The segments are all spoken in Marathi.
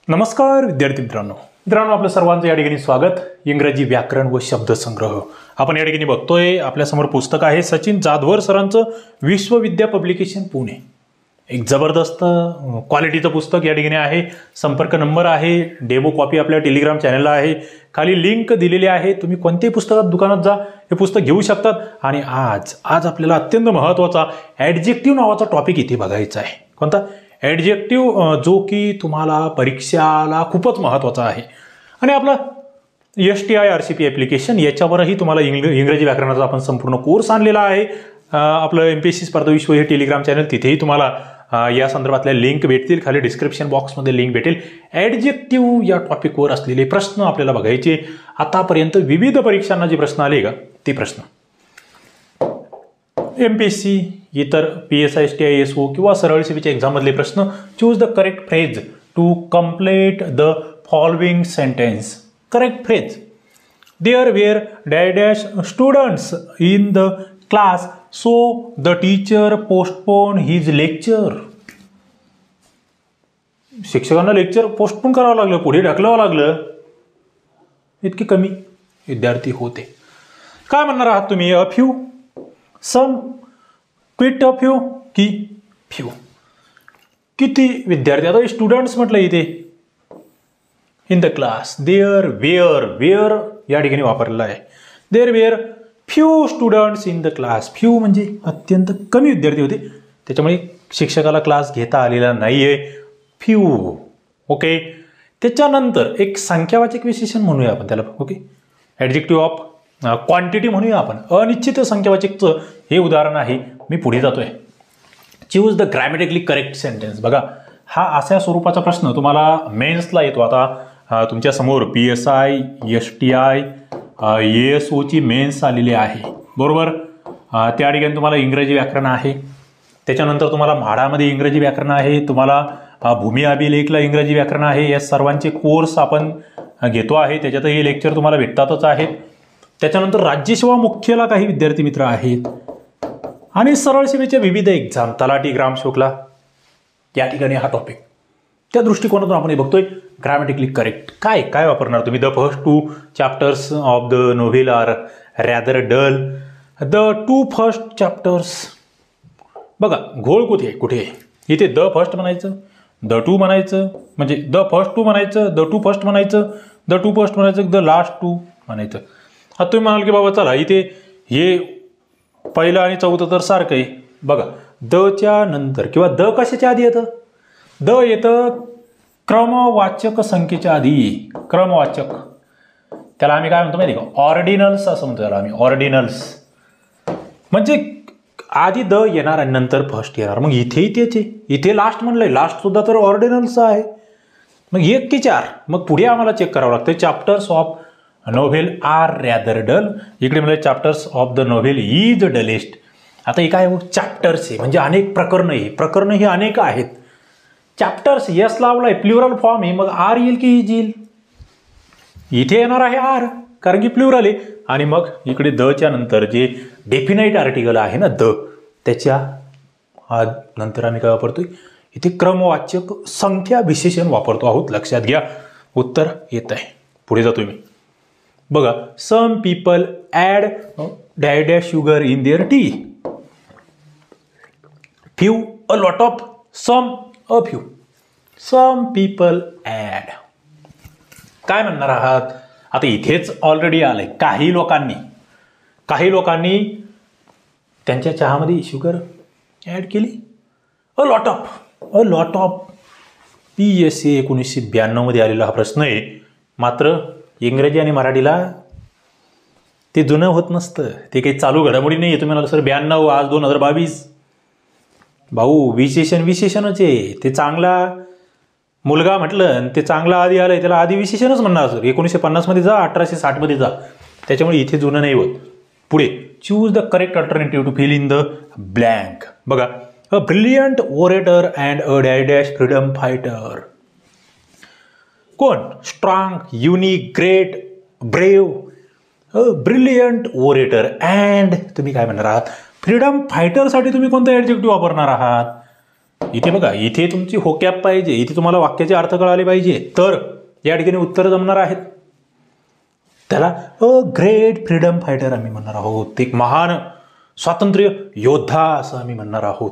नमस्कार विद्यार्थी मित्रांनो आपलं सर्वांचं या ठिकाणी स्वागत. इंग्रजी व्याकरण व शब्दसंग्रह आपण या ठिकाणी बघतोय. आपल्यासमोर पुस्तक आहे सचिन जाधवर सरांचं विश्वविद्या पब्लिकेशन पुणे. एक जबरदस्त क्वालिटीचं पुस्तक या ठिकाणी आहे. संपर्क नंबर आहे, डेमो कॉपी आपल्या टेलिग्राम चॅनलला आहे, खाली लिंक दिलेली आहे. तुम्ही कोणत्याही पुस्तकात दुकानात जा, हे पुस्तक घेऊ शकतात. आणि आज आपल्याला अत्यंत महत्त्वाचा ॲडजेक्टिव्ह नावाचा टॉपिक इथे बघायचा आहे. कोणता? ॲडजेक्टिव्ह, जो की तुम्हाला परीक्षाला खूपच महत्त्वाचा आहे. आणि आपला STI RCP ॲप्लिकेशन याच्यावरही तुम्हाला इंग्रजी व्याकरणाचा आपण संपूर्ण कोर्स आणलेला आहे. आपलं MPSC स्पर्धा विश्व हे टेलिग्राम चॅनल, तिथेही तुम्हाला या संदर्भातल्या लिंक भेटतील. खाली डिस्क्रिप्शन बॉक्समध्ये लिंक भेटेल. ॲडजेक्टिव्ह या टॉपिकवर असलेले प्रश्न आपल्याला बघायचे. आतापर्यंत विविध परीक्षांना जे प्रश्न आले का, ते प्रश्न MPSC, इतर PSI, STI, SO किंवा सरळ सेवेच्या एक्झाममधले प्रश्न. Choose the correct phrase to complete the following sentence. Correct phrase: there were dash students in the class so the teacher postpone his lecture. शिक्षकांना लेक्चर पोस्टपोन करावं लागलं, पुढे ढकलावं लागलं. इतके कमी विद्यार्थी होते. काय म्हणणार आहात तुम्ही? A few, some, quite a few की फ्यू? किती विद्यार्थी? आता स्टुडंट्स म्हटलं इथे. In the class, there were या ठिकाणी वापरलेला आहे. There were few students in the class. Few म्हणजे अत्यंत कमी विद्यार्थी होते, त्याच्यामुळे शिक्षकाला क्लास घेता आलेला नाहीये. फ्यू. ओके. त्याच्यानंतर एक संख्यावाचक विशेषण म्हणूया आपण त्याला. ओके. ॲडजेक्टिव्ह ऑफ क्वांटिटी म्हणूया आपण. अनिश्चित संख्यावाचकचं हे उदाहरण आहे. मी पुढे जातोय. Choose the grammatically correct sentence. बघा, हा अशा स्वरूपाचा प्रश्न तुम्हाला मेन्सला येतो. आता तुमच्या समोर PSI, STI, ASO ची मेन्स आलेली आहे, बरोबर. त्या ठिकाणी तुम्हाला इंग्रजी व्याकरण आहे. त्याच्यानंतर तुम्हाला म्हाडामध्ये इंग्रजी व्याकरण आहे. तुम्हाला भूमी अभिलेखला इंग्रजी व्याकरण आहे. या सर्वांचे कोर्स आपण घेतो आहे. त्याच्यातही हे लेक्चर तुम्हाला भेटतातच आहेत. त्याच्यानंतर राज्यसेवा मुख्यला काही विद्यार्थी मित्र आहेत. आणि सरळ सेवेच्या विविध एक्झाम, तलाठी, ग्रामसेवकला या ठिकाणी हा टॉपिक. त्या दृष्टिकोनातून आपण हे बघतोय. ग्रॅमॅटिकली करेक्ट काय वापरणार तुम्ही? The first 2 chapters of the novel are rather dull. The 2 first chapters. बघा, घोळ कुठे आहे? इथे द फर्स्ट म्हणायचं, द 2 म्हणायचं, म्हणजे द फर्स्ट 2 म्हणायचं, द 2 फर्स्ट म्हणायचं, द 2 फर्स्ट म्हणायचं, द लास्ट 2 म्हणायचं. आता तुम्ही म्हणाल की बाबा चला इथे हे पहिलं आणि चौथं तर सारखं आहे. बघा, दच्या नंतर किंवा द कशाच्या आधी येतं? द येतं क्रमवाचक संख्येच्या आधी. क्रमवाचक, त्याला आम्ही काय म्हणतो माहिती का? ऑर्डिनल्स असं म्हणतो त्याला आम्ही. ऑर्डिनल्स म्हणजे आधी द येणार आणि नंतर फर्स्ट येणार. मग इथेही तेच आहे. इथे लास्ट म्हणलंय, लास्ट सुद्धा तर ऑर्डिनल्स आहे. मग 1 की 4? मग पुढे आम्हाला चेक करावं लागतं. Chapters of novel are rather dull. इकडे म्हणजे chapters of the novel is dullest. आता हे काय? चॅप्टर्स आहे म्हणजे अनेक प्रकरणं आहे. प्रकरणं ही अनेक आहेत. चॅप्टर्स यस लावलाय, प्लुरल फॉर्म आहे, मग आर येईल की इज येईल? इथे येणार आहे आर, कारण की प्लुरल आहे. आणि मग इकडे दच्या नंतर जे डेफिनाईट आर्टिकल आहे ना द, त्याच्या नंतर आम्ही काय वापरतोय? इथे क्रमवाचक संख्या विशेषण वापरतो आहोत. लक्षात घ्या. उत्तर येत आहे. पुढे जातोय मी. बघा, some people add dash sugar in their tea. Few, a lot of, some, a few. Some people add. काय म्हणणार आहात? आता इथेच ऑलरेडी आलंय. काही लोकांनी त्यांच्या चहामध्ये शुगर ॲड केली. अ लॉट ऑफ. PSA 1992 मध्ये आलेला हा प्रश्न आहे. मात्र इंग्रजी आणि मराठीला ते जुनं होत नसतं. ते काही चालू घडामोडी नाही. तुम्ही म्हणाल सर 92, आज 2022. भाऊ, विशेषणच आहे. ते चांगला मुलगा म्हटलं, ते चांगला आधी आलंय, त्याला आधी विशेषणच म्हणणार सर. 1950 मध्ये जा, 1860 मध्ये जा. त्याच्यामुळे इथे जुनं नाही होत. पुढे choose the correct alternative to fill in the blank. बघा, a brilliant orator and a dash freedom fighter. कोण? Strong, unique, great, brave, brilliant orator and तुम्ही काय म्हणणार आहात? फ्रीडम फायटरसाठी तुम्ही कोणता ॲडजेक्टिव्ह वापरणार आहात? इथे बघा, इथे तुमची होकॅप पाहिजे, इथे तुम्हाला वाक्याचे अर्थ कळाले पाहिजे, तर या ठिकाणी उत्तर जमणार आहेत. त्याला अ ग्रेट फ्रीडम फायटर आम्ही म्हणणार आहोत, एक महान स्वातंत्र्य योद्धा असं आम्ही म्हणणार आहोत.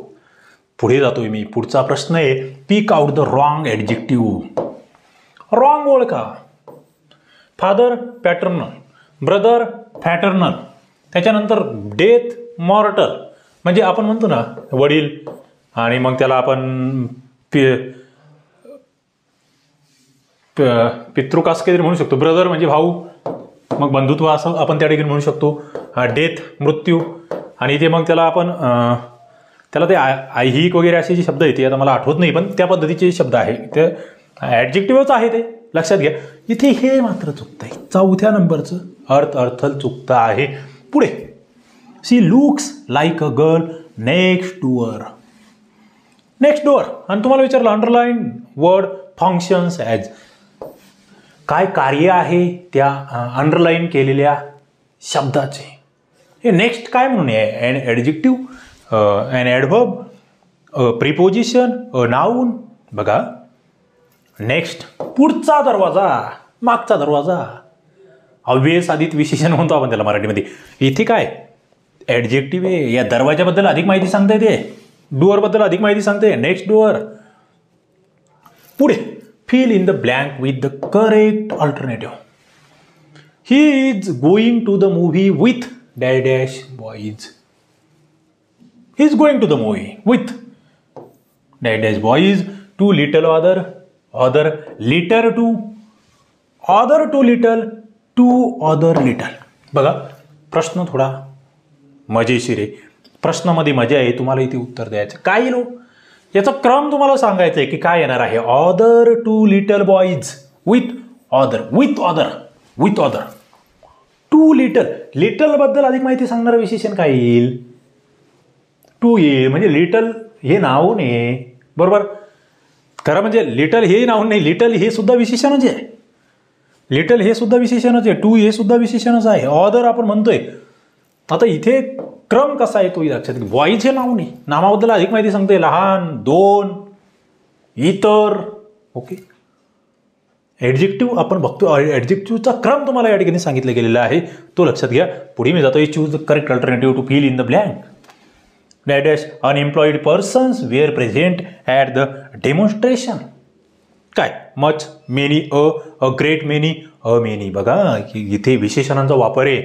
पुढे जातोय मी. पुढचा प्रश्न आहे, pick out the wrong adjective. Wrong ओळखा. फादर पॅटर्नल, ब्रदर फॅटर्नल, त्याच्यानंतर डेथ मॉर्टल, म्हणजे आपण म्हणतो ना वडील, आणि मग त्याला आपण पितृ असं काहीतरी म्हणू शकतो. ब्रदर म्हणजे भाऊ, मग बंधुत्व असं आपण त्या ठिकाणी म्हणू शकतो. डेथ मृत्यू, आणि इथे मग त्याला आपण त्याला ते ऐहिक वगैरे असे जे शब्द आहेत ते आता मला आठवत नाही, पण त्या पद्धतीचे शब्द आहे, ते ॲडजेक्टिव्हच आहे, ते लक्षात घ्या. इथे हे मात्र चुकतं आहे, 4थ्या नंबरचं अर्थल चुकतं आहे. पुढे, she looks like a girl next door. Next door, आणि तुम्हाला विचारलं अंडरलाईन वर्ड फंक्शन्स ॲज. काय कार्य आहे त्या अंडरलाईन केलेल्या शब्दाचे. हे नेक्स्ट काय म्हणून आहे? An adjective, an adverb, preposition, noun. बघा, नेक्स्ट पुढचा दरवाजा, मागचा दरवाजा, अव्यय साधित विशेषण म्हणतो आपण त्याला मराठीमध्ये. इथे काय ॲडजेक्टिव्ह आहे, या दरवाजाबद्दल अधिक माहिती सांगते, ते डोअरबद्दल अधिक माहिती सांगते, नेक्स्ट डोअर. पुढे, fill in the blank with the correct alternative. He is going to the movie with dash boys. He is going to the movie with dash boys. Too little other litter to other too little to other little. बघा, प्रश्न थोडा मजेशीर आहे. प्रश्नामध्ये मजा आहे, तुम्हाला इथे उत्तर द्यायचं. काय लो याचा क्रम तुम्हाला सांगायचा आहे की काय येणार आहे. Other two little boys with other, with other, with other. Two little, little बद्दल अधिक माहिती सांगणारं विशेषण काय येईल? टू येईल. म्हणजे लिटल हे नाव नाही, बरोबर. खरं म्हणजे लिटल हे नाव नाही, लिटल हे सुद्धा विशेषणच आहे. लिटल हे सुद्धा विशेषणच आहे, टू हे सुद्धा विशेषणच आहे. ऑदर आपण म्हणतोय. आता इथे क्रम कसा आहे तो लक्षात घ्या. बॉईज हे नाव नाही, नामाबद्दल अधिक माहिती सांगते. लहान, दोन, इतर. ओके, ॲडजेक्टिव्ह आपण बघतो, ॲडजेक्टिव्हचा क्रम तुम्हाला या ठिकाणी सांगितलं गेलेला आहे, तो लक्षात घ्या. पुढे मी जातोय, choose the correct alternative to fill in the blank. Dash unemployed persons were present at the demonstration. काय, much, many, a great many, a many. बघा इथे विशेषणांचा वापर आहे.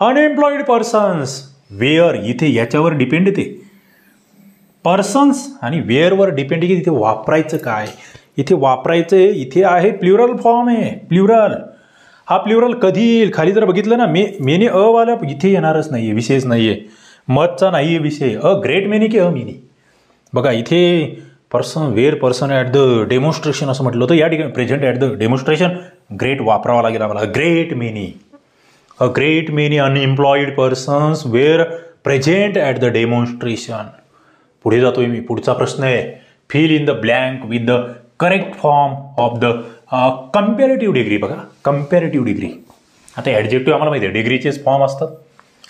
अनएम्प्लॉईड पर्सन्स, वेअर इथे याच्यावर डिपेंड येते. पर्सन्स आणि वेअरवर डिपेंड की इथे वापरायचं काय. इथे वापरायचं आहे, इथे आहे प्ल्युरल फॉर्म आहे, प्ल्युरल. हा प्ल्युरल कधी येईल? खाली जर बघितलं ना, मेनी अ वाला इथे येणारच नाहीये, विशेष नाहीये, मचचा नाहीये विषय. अ ग्रेट मेनी की अ मेनी. बघा इथे person, where person at the demonstration असं म्हटलं होतं, या ठिकाणी present at the demonstration great वापरावा लागेल आम्हाला. Great many, a great many unemployed persons were present at the demonstration. पुढे जातोय मी. पुढचा प्रश्न आहे, fill in the blank with the correct form of the comparative degree. बघा, comparative degree. आता ॲडजेक्टिव्ह आम्हाला माहिती आहे, डिग्रीचेच फॉर्म असतात,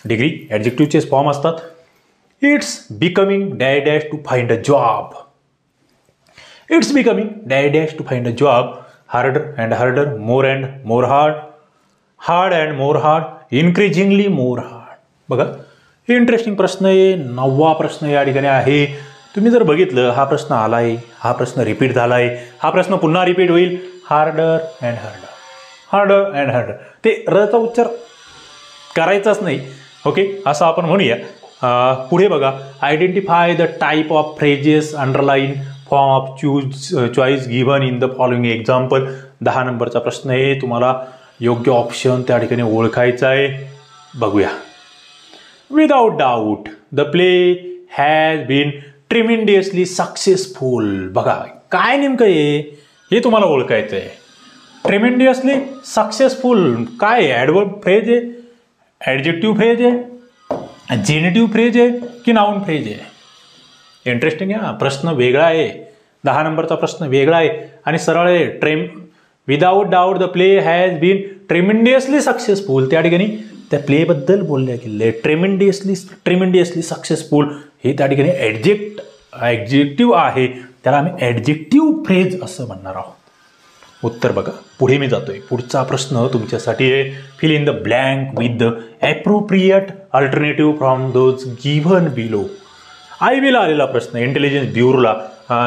डिग्री ॲडजेक्टिव्हचेच फॉर्म असतात. It's becoming dash to find a job. It's becoming dash to find a job. Harder and harder, more and more hard, hard and more hard, increasingly more hard. बघा, इंटरेस्टिंग प्रश्न आहे. 9वा प्रश्न या ठिकाणी आहे. तुम्ही जर बघितलं, हा प्रश्न आलाय, हा प्रश्न रिपीट झालाय, हा प्रश्न पुन्हा रिपीट होईल. Harder and harder, harder and harder. ते रचा उच्चार करायचाच नाही. ओके, असं आपण म्हणूया. पुढे बघा, identify the type of phrases underline form of choice given in the following example. 10 नंबरचा प्रश्न आहे. तुम्हाला योग्य ऑप्शन त्या ठिकाणी ओळखायचा आहे. बघूया. Without doubt the play has been tremendously successful. बघा काय नेमकं आहे हे तुम्हाला ओळखायचं आहे. ट्रिमेंडियसली सक्सेसफुल काय, ॲडवर्ब फ्रेज आहे, ॲडजेक्टिव्ह फ्रेज आहे, जेनेटिव्ह फ्रेज आहे की नाऊन फ्रेज आहे? इंटरेस्टिंग आहे. हा प्रश्न वेगळा आहे. 10 नंबरचा प्रश्न वेगळा आहे आणि सरळ आहे. Without doubt the play has been tremendously successful. त्या ठिकाणी त्या प्लेबद्दल बोलल्या गेले. ट्रेमेंडियसली सक्सेसफुल हे त्या ठिकाणी ॲडजेक्टिव्ह आहे त्याला आम्ही ॲडजेक्टिव्ह फ्रेज असं म्हणणार आहोत. उत्तर बघा, पुढे मी जातोय. पुढचा प्रश्न तुमच्यासाठी आहे, fill in the blank with the appropriate alternative from those given below. IBला आलेला प्रश्न इंटेलिजन्स ब्युरोला,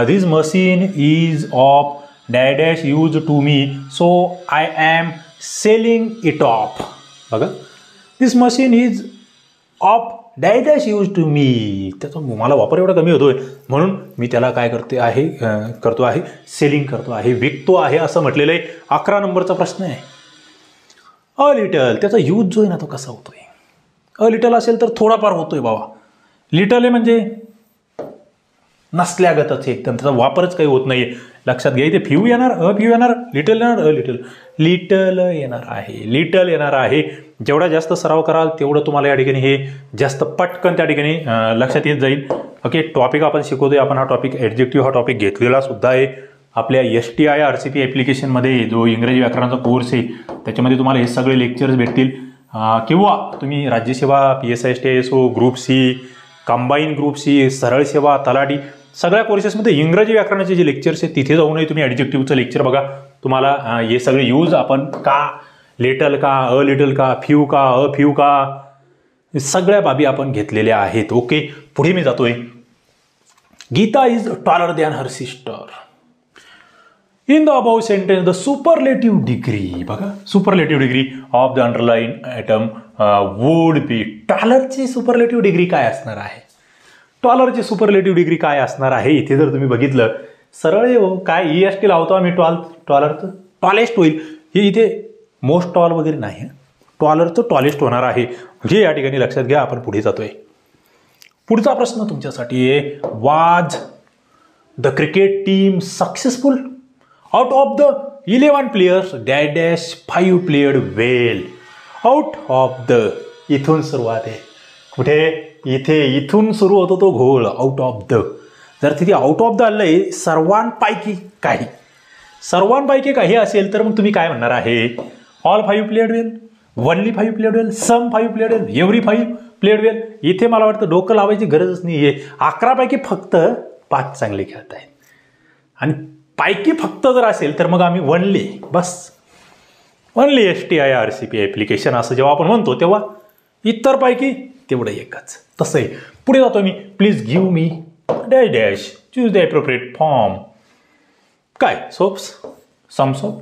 this machine is of dash use to me so I am selling it off. बघा, this machine is of dash use to me, त्याचा मला वापर एवढा कमी होतोय म्हणून मी त्याला काय करतो आहे सेलिंग करतो आहे, विकतो आहे असं म्हटलेलं आहे. 11 नंबरचा प्रश्न आहे. अ लिटल, त्याचा यूज जो आहे ना तो कसा होतोय? अ लिटल असेल तर थोडाफार होतोय बाबा. लिटल आहे म्हणजे नसल्यागतच एकदम, त्याचा वापरच काही होत नाहीये. लक्षात घ्या, इथे फ्यू येणार, अ फ्यू येणार, लिटल येणार, अ लिटल, लिटल येणार आहे, लिटल येणार आहे. जेवढा जास्त सराव कराल तेवढं तुम्हाला या ठिकाणी हे जास्त पटकन त्या ठिकाणी लक्षात येत जाईल. ओके, टॉपिक आपण शिकवतोय, आपण हा टॉपिक ॲडजेक्टिव्ह हा टॉपिक घेतलेला सुद्धा आहे. आपल्या STI RCP ॲप्लिकेशनमध्ये जो इंग्रजी व्याकरणाचा कोर्स आहे त्याच्यामध्ये तुम्हाला हे सगळे लेक्चर्स भेटतील. किंवा तुम्ही राज्यसेवा, PSI STISO, group C, combine group C, सरळ सेवा, तलाठी सगळ्या कोर्सेसमध्ये इंग्रजी व्याकरणाचे जे लेक्चर्स आहेत तिथे जाऊनही तुम्ही ॲडजेक्टिव्हचं लेक्चर बघा. तुम्हाला हे सगळे यूज आपण का, लिटल का, अ लिटल का, फ्यू का, अ फ्यू का, सगळ्या बाबी आपण घेतलेल्या आहेत. ओके, पुढे मी जातोय. Geeta is taller than her sister. In the above sentence the superlative degree, बघा superlative degree of the underline item would be. टॉलरची सुपरलेटिव्ह डिग्री काय असणार आहे? टॉलरची सुपरलेटिव्ह डिग्री काय असणार आहे? इथे जर तुम्ही बघितलं सरळ हो, काय EST लावतो आम्ही, टॉलरचं टॉलेस्ट होईल. हे इथे मोस्ट टॉल वगैरे नाही, टॉलरचं टॉलेस्ट होणार आहे. म्हणजे या ठिकाणी लक्षात घ्या. आपण पुढे जातोय. पुढचा प्रश्न तुमच्यासाठी आहे, was the cricket team successful? Out of the 11 players dash 5 played well. Out of the, इथून सुरुवात आहे. कुठे? इथून सुरू होतो तो घोळ. आउट ऑफ द, जर तिथे आउट ऑफ द आलंय सर्वांपैकी काही असेल तर मग तुम्ही काय म्हणणार आहे? ऑल 5 प्लेयर्ड वेल, ओनली 5 प्लेयर्ड वेल, सम 5 प्लेयर्ड वेल, एव्हरी 5 प्लेयर्ड वेल. इथे मला वाटतं डोकं लावायची गरजच नाही आहे. 11 पैकी फक्त 5 चांगले खेळत आहेत आणि पैकी फक्त जर असेल तर मग आम्ही ओनली, बस ओनली STI RCP ॲप्लिकेशन असं जेव्हा आपण म्हणतो तेव्हा इतर पैकी तेवढं एकच. तसं आहे. पुढे जातो मी. Please give me dash dash, choose the appropriate form. काय? Soaps, some soap,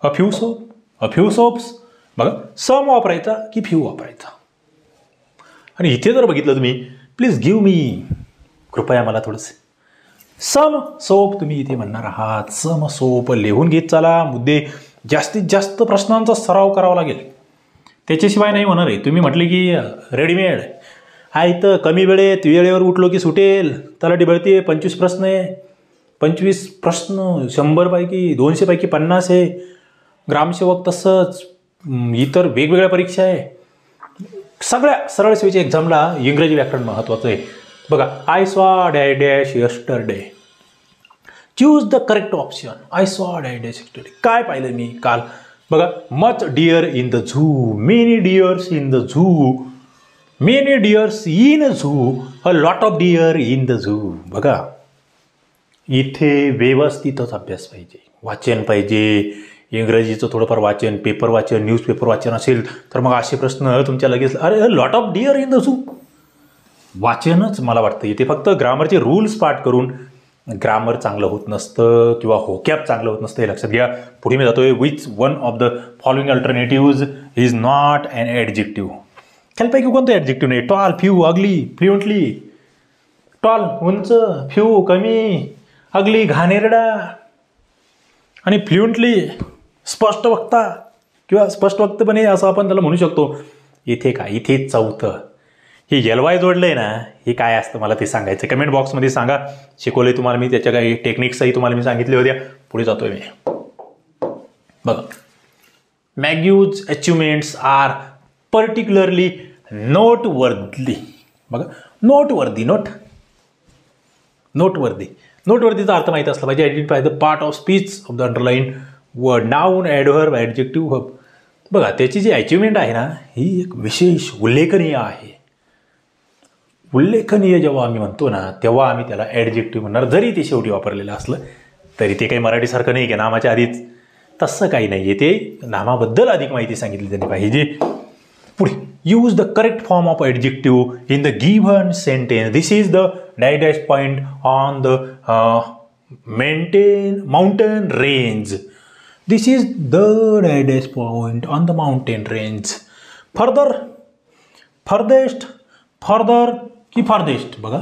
a few soap, a few soaps. बघा, सम वापरायचा की फ्यू वापरायचा. आणि इथे जर बघितलं तुम्ही, प्लीज गिव्ह मी, कृपया मला थोडंसं सम सोप तुम्ही इथे म्हणणार आहात. सम सोप लिहून घेत चला. मुद्दे जास्तीत जास्त प्रश्नांचा सराव करावा लागेल, त्याच्याशिवाय नाही होणार आहे. तुम्ही म्हटले की रेडीमेड आहे तर कमी वेळेवर उठलो की सुटेल, तलाठी भरती आहे, 25 प्रश्न आहे, 25 प्रश्न 100 पैकी 200 पैकी 50 आहे. ग्रामसेवक तसंच, इतर वेगवेगळ्या परीक्षा आहे. सगळ्या सरळ सेवेच्या एक्झामला इंग्रजी व्याकरण महत्त्वाचं आहे. बघा, I saw dash dash yesterday, choose the correct option. I saw dash dash yesterday, काय पाहिलं मी काल? बघा, much deer in the zoo, many deers in the zoo, many deers in zoo, a lot of deer in the zoo. बघा, इथे व्यवस्थितच अभ्यास पाहिजे, वाचन पाहिजे. इंग्रजीचं थोडंफार वाचन, पेपर वाचन, न्यूजपेपर वाचन असेल तर मग असे प्रश्न तुमच्या लगेच, अरे lot of deer in the zoo. वाचनच मला वाटतं इथे फक्त ग्रामरचे रूल्स पाठ करून ग्रामर चांगलं होत नसतं किंवा होकॅप चांगलं होत नसतं, हे लक्षात घ्या. पुढे मी जातोय. Which one of the following alternatives is not an adjective? खालपैकी कोणतं ॲडजेक्टिव्ह नाही? Tall, few, ugly, fluently. Tall उंच, फ्यू कमी, अगली घाणेरडा, आणि फ्लुएंटली स्पष्ट वक्ता किंवा स्पष्ट वक्तपणे असं आपण त्याला म्हणू शकतो. इथे काय? इथे चौथं हे LY जोडलंय ना, हे काय असतं मला ते सांगायचं. कमेंट बॉक्समध्ये सांगा. शिकवलंय तुम्हाला मी, त्याच्या काही टेक्निक्सही तुम्हाला मी सांगितले होत्या. पुढे जातोय मी. बघा, मॅग्यूज अचिव्हमेंट्स आर पर्टिक्युलरली नोटवर्दी. बघा, नोटवर्दी, नोटवर्दीचा अर्थ माहिती असला पाहिजे. Identify the part of speech of the underline word, noun, adverb, adjective, hub. बघा, त्याची जी अचिव्हमेंट आहे ना, ही एक विशेष उल्लेखनीय आहे. उल्लेखनीय जेव्हा आम्ही म्हणतो ना तेव्हा आम्ही त्याला ॲडजेक्टिव्ह म्हणणार, जरी ते शेवटी वापरलेलं असलं तरी. ते काही मराठीसारखं नाही की नामाच्या आधीच, तसं काही नाही आहे. ते नामाबद्दल अधिक माहिती सांगितली त्यांनी पाहिजे. पुढे, use the correct form of adjective in the given sentence. This is the dash point on the mountain range. This is the dash point on the mountain range. Further, farthest, further की फारदेस्ट. बघा,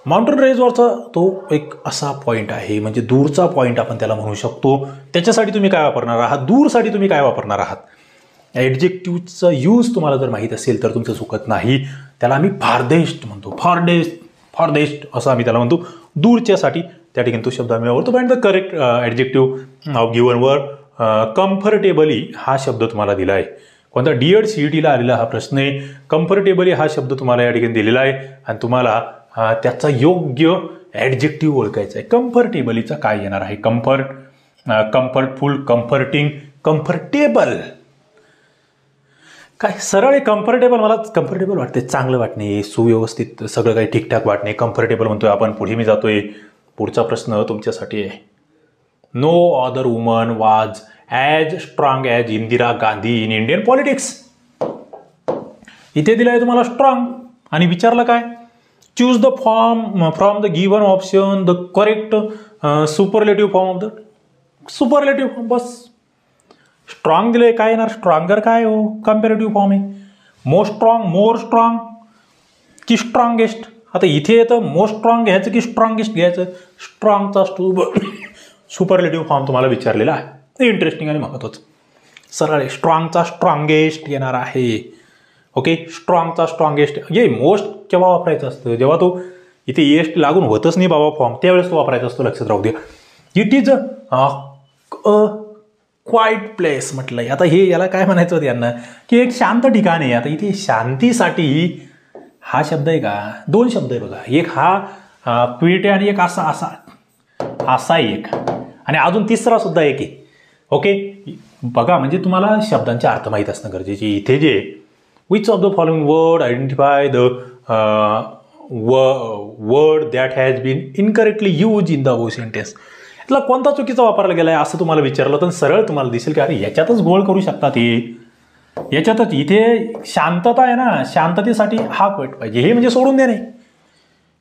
माउंटेन रेंजवरचा तो एक असा पॉईंट आहे, म्हणजे दूरचा पॉईंट आपण त्याला म्हणू शकतो. त्याच्यासाठी तुम्ही काय वापरणार आहात, दूरसाठी तुम्ही काय वापरणार आहात. ॲडजेक्टिव्हचा यूज तुम्हाला जर माहीत असेल तर तुमचं चुकत नाही. त्याला आम्ही फारदेस्ट म्हणतो, फारदेस्ट, फारदेस्ट असं आम्ही त्याला म्हणतो. दूरच्यासाठी त्या ठिकाणी तो शब्द आम्ही वापरतो. And the correct adjective of given word, comfortably हा शब्द तुम्हाला दिला आहे. कोणता DED CETला आलेला हा प्रश्न आहे. कम्फर्टेबली हा शब्द तुम्हाला या ठिकाणी दिलेला आहे आणि तुम्हाला त्याचा योग्य ॲडजेक्टिव्ह ओळखायचा आहे. कम्फर्टेबलीचा काय येणार आहे. Comfort, comfortful, comforting, comfortable. काय सरळ आहे कम्फर्टेबल. मला कम्फर्टेबल वाटते, चांगलं वाटणे, सुव्यवस्थित सगळं काही ठीकठाक वाटणे, कम्फर्टेबल म्हणतोय आपण. पुढे मी जातोय. पुढचा प्रश्न तुमच्यासाठी आहे. नो अदर वुमन वाज as strong as Indira Gandhi in Indian politics. इथे दिलं आहे तुम्हाला स्ट्रॉंग आणि विचारलं काय, choose the form from the given option the correct superlative form of the superlative form. Bus strong दिले, काय येणार, स्ट्रॉंगर काय हो, कम्पॅरेटिव्ह फॉर्म आहे. मोस्ट स्ट्रॉंग, मोर स्ट्रॉंग की स्ट्रॉंगेस्ट. आता इथे येतं मोस्ट स्ट्रॉंग घ्यायचं की स्ट्रॉंगेस्ट घ्यायचं. स्ट्रॉंगचा सुपरलेटिव्ह फॉर्म तुम्हाला विचारलेला आहे. इंटरेस्टिंग आणि महत्त्वाचं. सरळ स्ट्रॉंगचा स्ट्रॉंगेस्ट येणार आहे. ओके, स्ट्रॉंगचा स्ट्रॉंगेस्ट. ये मोस्ट केव्हा वापरायचं असतं, जेव्हा तो इथे एस्ट लागून होतच नाही बाबा फॉर्म, त्यावेळेस तो वापरायचा असतो. लक्षात राहू द्या. It is a quiet place म्हटलंय. आता हे याला काय म्हणायचं होतं यांना, की एक शांत ठिकाण आहे. आता इथे शांतीसाठी हा शब्द आहे का, दोन शब्द आहे बघा. एक हा क्विट आहे आणि एक असा असा असा एक, आणि अजून तिसरा सुद्धा एक आहे. ओके, बघा म्हणजे तुम्हाला शब्दांचे अर्थ माहीत असणं गरजेचे. इथे जे which of the following word identify the word that has been incorrectly use in the above sentence. यातला कोणता चुकीचा वापरला गेला आहे असं तुम्हाला विचारलं तर सरळ तुम्हाला दिसेल की अरे याच्यातच गोळ करू शकतात हे, याच्यातच. इथे शांतता आहे ना, शांततेसाठी हा क्वेट पाहिजे, हे म्हणजे सोडून देणे.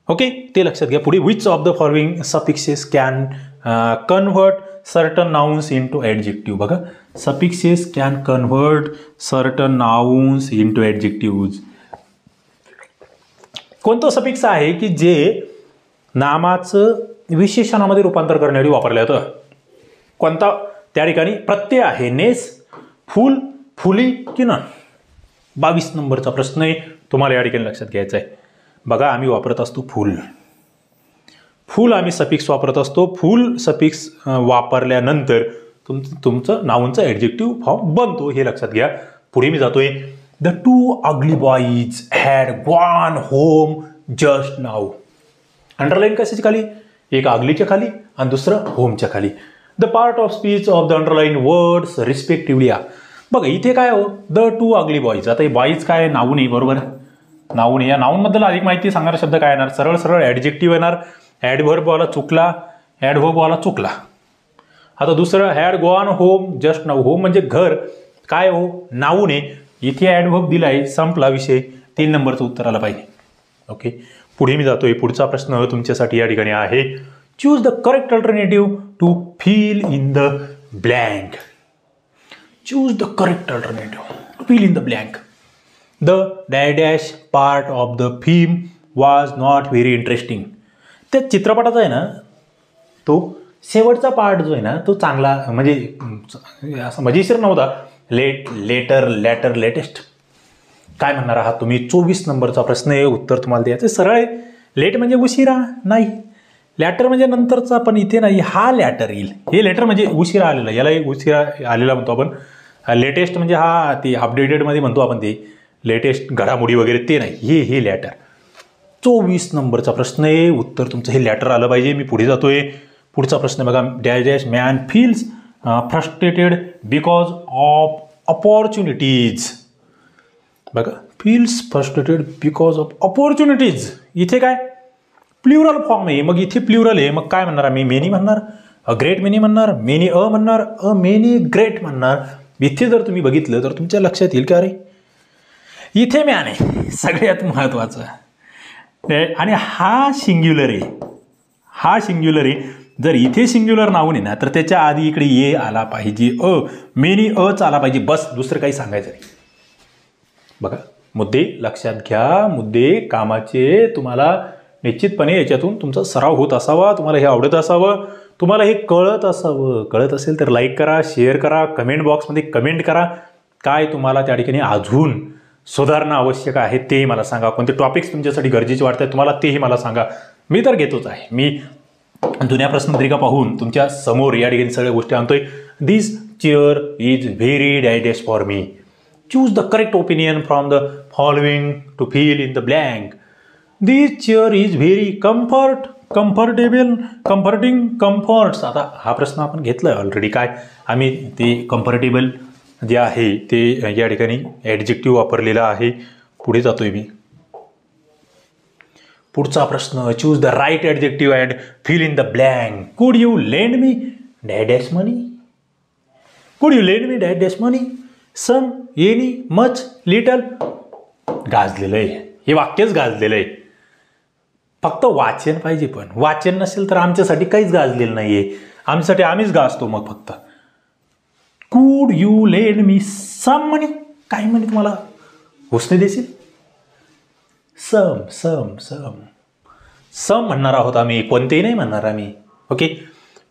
ओके, ते लक्षात घ्या. पुढे which of the following suffixes can convert certain nouns into adjective. बघा, suffixes can convert certain nouns into adjective. कोणतं सफिक्स आहे की जे नामाचं विशेषणामध्ये रूपांतर करण्यासाठी वापरलं जातं. कोणता, त्या ठिकाणी प्रत्यय आहे. नेस, फुल, फुली की न. 22 नंबरचा प्रश्न आहे, तुम्हाला या ठिकाणी लक्षात घ्यायचा आहे. बघा, आम्ही वापरत असतो फुल. फुल आम्ही सफिक्स वापरत असतो. फुल सफिक्स वापरल्यानंतर तुमचं नाउनचं ॲडजेक्टिव्ह फॉर्म बनतो, हे लक्षात घ्या. पुढे मी जातोय. The two ugly boys had gone home just now. Underline कशाच्या खाली, एक अगलीच्या खाली आणि दुसरं होमच्या खाली. The part of speech of the underline words respectively. बघा इथे काय हो, द टू अगली बॉईज. आता हे बॉईज काय, नाऊ नाही, बरोबर, नाऊ नाही. या नाऊनबद्दल अधिक माहिती सांगणारा शब्द काय येणार, सरळ सरळ ॲडजेक्टिव्ह येणार. ॲडव्हर्बवाला चुकला, ॲडव्हर्बवाला चुकला. आता दुसरं had gone home just now. Home म्हणजे घर, काय हो, नाऊने. इथे ॲडव्हर्ब दिलाय, संपला विषय. 3 नंबरचं उत्तर आलं पाहिजे. ओके, पुढे मी जातोय. पुढचा प्रश्न तुमच्यासाठी या ठिकाणी आहे. Choose the correct alternative to fill in the blank. Choose the correct alternative to fill in the blank. The dash part of the film was not very interesting. त्या चित्रपटाचा आहे ना, तो शेवटचा पार्ट जो आहे ना, तो चांगला म्हणजे असं मजेशीर नव्हता. Letter, latest. काय म्हणणार आहात तुम्ही. 24 नंबरचा प्रश्न आहे, उत्तर तुम्हाला द्यायचं सरळ आहे. लेट म्हणजे उशिरा नाही, लॅटर म्हणजे नंतरचा, पण इथे नाही, हा लॅटर येईल. हे लेटर म्हणजे उशिरा आलेला, याला उशिरा आलेला म्हणतो आपण. लेटेस्ट म्हणजे हा ते अपडेटेडमध्ये म्हणतो आपण, ते लेटेस्ट घडामोडी वगैरे ते नाही, हे लॅटर. 24 नंबरचा प्रश्न आहे, उत्तर तुमचं हे लॅटर आलं पाहिजे. मी पुढे जातोय. पुढचा प्रश्न बघा. Dash man feels frustrated because of opportunities. बघा, feels frustrated because of opportunities. इथे काय प्ल्युरल फॉर्म आहे, मग इथे प्ल्युरल आहे, मग काय म्हणणार आम्ही? मेनी म्हणणार, अ ग्रेट मेनी म्हणणार, मेनी अ म्हणणार, अ मेनी ग्रेट म्हणणार. इथे जर तुम्ही बघितलं तर तुमच्या लक्षात येईल की अरे इथे मॅन आहे सगळ्यात महत्त्वाचं. आणि हा सिंग्युलर आहे, हा सिंग्युलर आहे. जर इथे सिंग्युलर नाऊन आहे ना तर त्याच्या आधी इकडे ये आला पाहिजे, मेनी अच आला पाहिजे, बस दुसरं काही सांगायचं नाही. बघा मुद्दे लक्षात घ्या, मुद्दे कामाचे. तुम्हाला निश्चितपणे याच्यातून तुमचा सराव होत असावा, तुम्हाला हे आवडत असावं, तुम्हाला हे कळत असावं. कळत असेल तर लाईक करा, शेअर करा, कमेंट बॉक्समध्ये कमेंट करा. काय तुम्हाला त्या ठिकाणी अजून सुधारणा आवश्यक आहे तेही मला सांगा. कोणते टॉपिक्स तुमच्यासाठी गरजेचे वाटतात तुम्हाला तेही मला सांगा. मी तर घेतोच आहे. मी जुन्या प्रश्नपत्रिका पाहून तुमच्या समोर या ठिकाणी सगळ्या गोष्टी आणतोय. This chair is very digest for me. Choose the correct opinion from the following to fill in the blank. This chair is very comfortable, comforting, comforts. आता हा प्रश्न आपण घेतला ऑलरेडी. काय आम्ही ते कम्फर्टेबल जे आहे ते या ठिकाणी ॲडजेक्टिव्ह वापरलेला आहे. पुढे जातोय मी. पुढचा प्रश्न, choose the right adjective and fill in the blank. Could you lend me dash money? Could you lend me dash money? Some, any, much, little. गाजलेलं आहे हे वाक्यच, गाजलेलं आहे. फक्त वाचन पाहिजे, पण वाचन नसेल तर आमच्यासाठी काहीच गाजलेलं नाहीये. आमच्यासाठी आम्हीच गाजतो मग फक्त. कुड you lend me some money? काय म्हणे तुम्हाला उसने देशील? सम सम सम सम म्हणणार आहोत आम्ही, कोणतेही नाही म्हणणार आम्ही. Okay.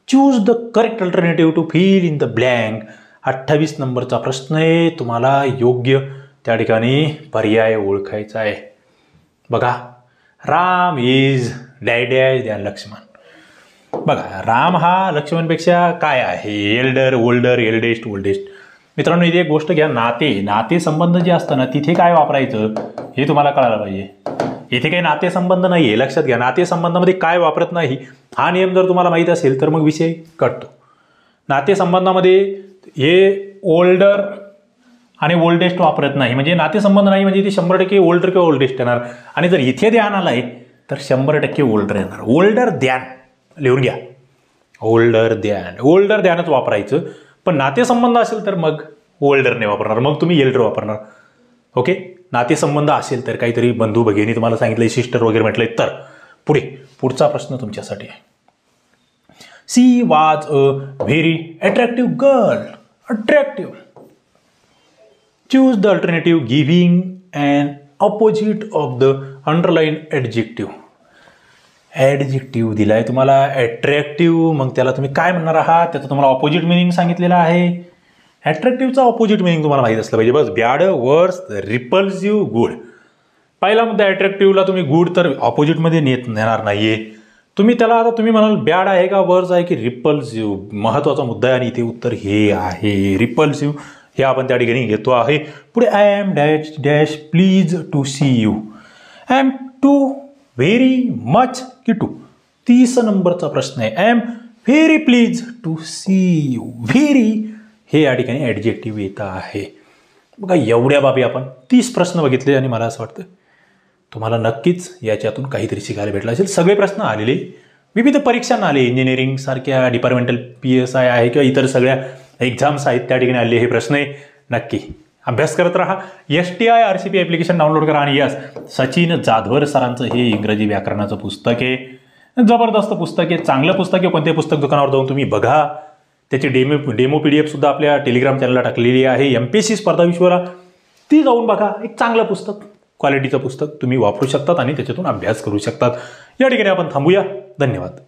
Choose the correct alternative to fill in the blank. 28 नंबरचा प्रश्न आहे. तुम्हाला योग्य त्या ठिकाणी पर्याय ओळखायचा आहे. बघा, Ram is dash than Lakshman. बघा, राम हा लक्ष्मणपेक्षा काय आहे? Elder, older, eldest, oldest. मित्रांनो इथे एक गोष्ट घ्या, नाते संबंध जे असतं ना तिथे काय वापरायचं हे तुम्हाला कळायला पाहिजे. इथे काही नातेसंबंध नाही आहे, लक्षात घ्या. नातेसंबंधामध्ये काय वापरत नाही हा नियम जर तुम्हाला माहीत असेल तर मग विषय कटतो. नातेसंबंधामध्ये हे ओल्डर आणि ओल्डेस्ट वापरत नाही, म्हणजे नातेसंबंध नाही म्हणजे इथे 100% ओल्डर किंवा ओल्डेस्ट येणार. आणि जर इथे ध्यान आलाय तर 100% ओल्डर येणार. ओल्डर द्यान लिहून घ्या, ओल्डर द्यान. ओल्डर द्यानच वापरायचं. पण नातेसंबंध असेल तर मग ओल्डरने वापरणार, मग तुम्ही एल्डर वापरणार. ओके. नातेसंबंध असेल तर काहीतरी बंधू भगिनी तुम्हाला सांगितलंय, सिस्टर वगैरे म्हटलंय तर. पुढचा प्रश्न तुमच्यासाठी आहे. She was a very attractive girl. Attractive. Choose the alternative giving and opposite of the underline adjective. Adjective दिलाय तुम्हाला अट्रॅक्टिव्ह, मग त्याला तुम्ही काय म्हणणार आहात त्याचं तुम्हाला ऑपोजिट मिनिंग सांगितलेलं आहे. अट्रॅक्टिव्हचा ऑपोजिट मिनिंग तुम्हाला माहीत असलं पाहिजे. बस, बॅड, वर्स, रिपल्सिव्ह, गुड. पहिला मुद्दा अट्रॅक्टिव्हला तुम्ही गुड तर ऑपोजिटमध्ये नेणार नाहीये तुम्ही त्याला. आता तुम्ही म्हणाल बॅड आहे का, वर्स आहे की रिपल्सिव्ह. महत्त्वाचा मुद्दा आहे आणि इथे उत्तर हे आहे रिपल्सिव्ह. हे आपण त्या ठिकाणी घेतो आहे. पुढे I am dash dash please to see you. I am too very much की टू? 30 नंबरचा प्रश्न आहे. I am very please to see you. Very हे या ठिकाणी ॲडजेक्टिव्ह येत आहे. बघा, एवढ्या बाबी आपण 30 प्रश्न बघितले आणि मला असं वाटतं तुम्हाला नक्कीच याच्यातून काहीतरी शिकायला भेटलं असेल. सगळे प्रश्न आलेले विविध परीक्षांना आले, इंजिनिअरिंग सारख्या डिपार्टमेंटल PSI आहे किंवा इतर सगळ्या एक्झाम्स आहेत त्या ठिकाणी आले हे प्रश्न आहे. नक्की अभ्यास करत राहा. STI RCP ॲप्लिकेशन डाउनलोड करा. आणि यस, सचिन जाधवर सरांचं हे इंग्रजी व्याकरणाचं पुस्तक आहे. जबरदस्त पुस्तक आहे, चांगलं पुस्तक आहे. कोणत्याही पुस्तक दुकानावर जाऊन तुम्ही बघा. त्याची डेमो PDF सुद्धा आपल्या टेलिग्राम चॅनलला टाकलेली आहे. MPSC स्पर्धा विश्वला ती जाऊन बघा. एक चांगलं पुस्तक, क्वालिटीचं पुस्तक तुम्ही वापरू शकतात आणि त्याच्यातून अभ्यास करू शकतात. या ठिकाणी आपण थांबूया. धन्यवाद.